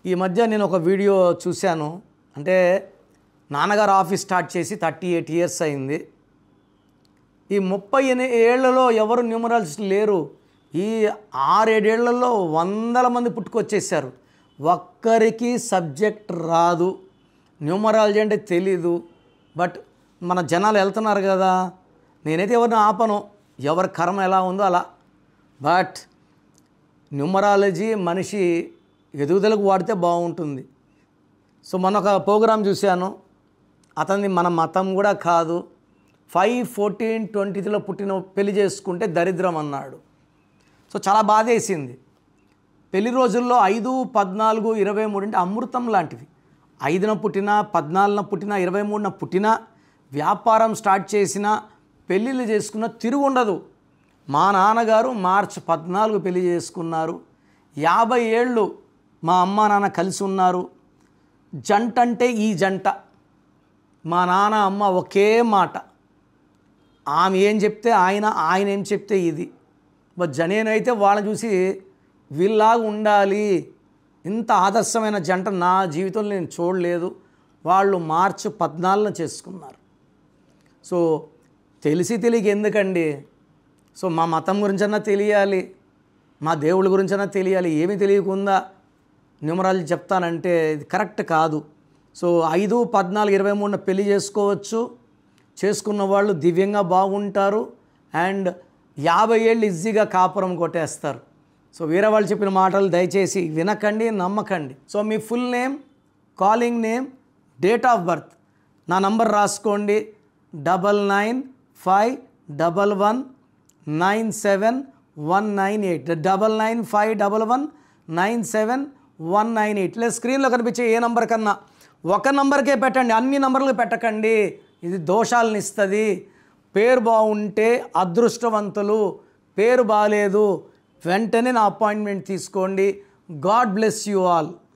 ఈ మధ్య నేను ఒక వీడియో చూశాను. అంటే నాన్నగారు ఆఫీస్ స్టార్ట్ చేసి 38 ఇయర్స్ అయింది. ఈ 38 ఏళ్లలో ఎవరు న్యూమరాలజిస్ట్ లేరు. ఈ 6-7 ఏళ్లలో వందల మంది పుట్టుకొచ్చేసారు. ఒక్కరికి సబ్జెక్ట్ రాదు, న్యూమరాలజీ అంటే తెలీదు. బట్ మన జనాలు వెళ్తున్నారు కదా. నేనైతే ఎవరిని ఆపను, ఎవరి కర్మ ఎలా ఉందో అలా. బట్ న్యూమరాలజీ మనిషి ఎదుగుదలకు వాడితే బాగుంటుంది. సో మొన్న ఒక ప్రోగ్రాం చూశాను. అతనిది మన మతం కూడా కాదు. 5-14-20లో పుట్టిన పెళ్లి చేసుకుంటే దరిద్రం అన్నాడు. సో చాలా బాధేసింది. పెళ్లి రోజుల్లో 5-14-23 అంటే అమృతం లాంటివి. 5న పుట్టినా, 14న పుట్టినా, 23న పుట్టినా, వ్యాపారం స్టార్ట్ చేసినా, పెళ్ళిళ్ళు చేసుకున్న తిరుగుండదు. మా నాన్నగారు మార్చి 14 పెళ్లి చేసుకున్నారు. 50 ఏళ్ళు మా అమ్మ నాన్న కలిసి ఉన్నారు. జంట అంటే ఈ జంట. మా నాన్న అమ్మ ఒకే మాట. ఆమె ఏం చెప్తే ఆయన ఏం చెప్తే ఇది. బట్ నేనైతే వాళ్ళని చూసి వీళ్ళలాగా ఉండాలి, ఇంత ఆదర్శమైన జంట నా జీవితంలో నేను చూడలేదు. వాళ్ళు మార్చి 14న చేసుకున్నారు. సో తెలియక ఎందుకండి. సో మా మతం గురించన్నా తెలియాలి, మా దేవుళ్ళ గురించన్నా తెలియాలి. ఏమీ తెలియకుండా న్యూమరాలజీ చెప్తానంటే ఇది కరెక్ట్ కాదు. సో 5-14-23న పెళ్లి చేసుకోవచ్చు. చేసుకున్న వాళ్ళు దివ్యంగా బాగుంటారు. అండ్ 50 ఏళ్ళు ఈజీగా కాపురం కొట్టేస్తారు. సో వేరే వాళ్ళు చెప్పిన మాటలు దయచేసి వినకండి, నమ్మకండి. So me full name, calling name, date of birth, నా నంబర్ రాసుకోండి. 9951197198 9951197198. లేదా స్క్రీన్లో కనిపించే ఏ నంబర్ కన్నా ఒక నంబర్కే పెట్టండి, అన్ని నంబర్లు పెట్టకండి. ఇది దోషాలను ఇస్తుంది. పేరు బాగుంటే అదృష్టవంతులు, పేరు బాగాలేదు వెంటనే నా అపాయింట్మెంట్ తీసుకోండి. God bless you all.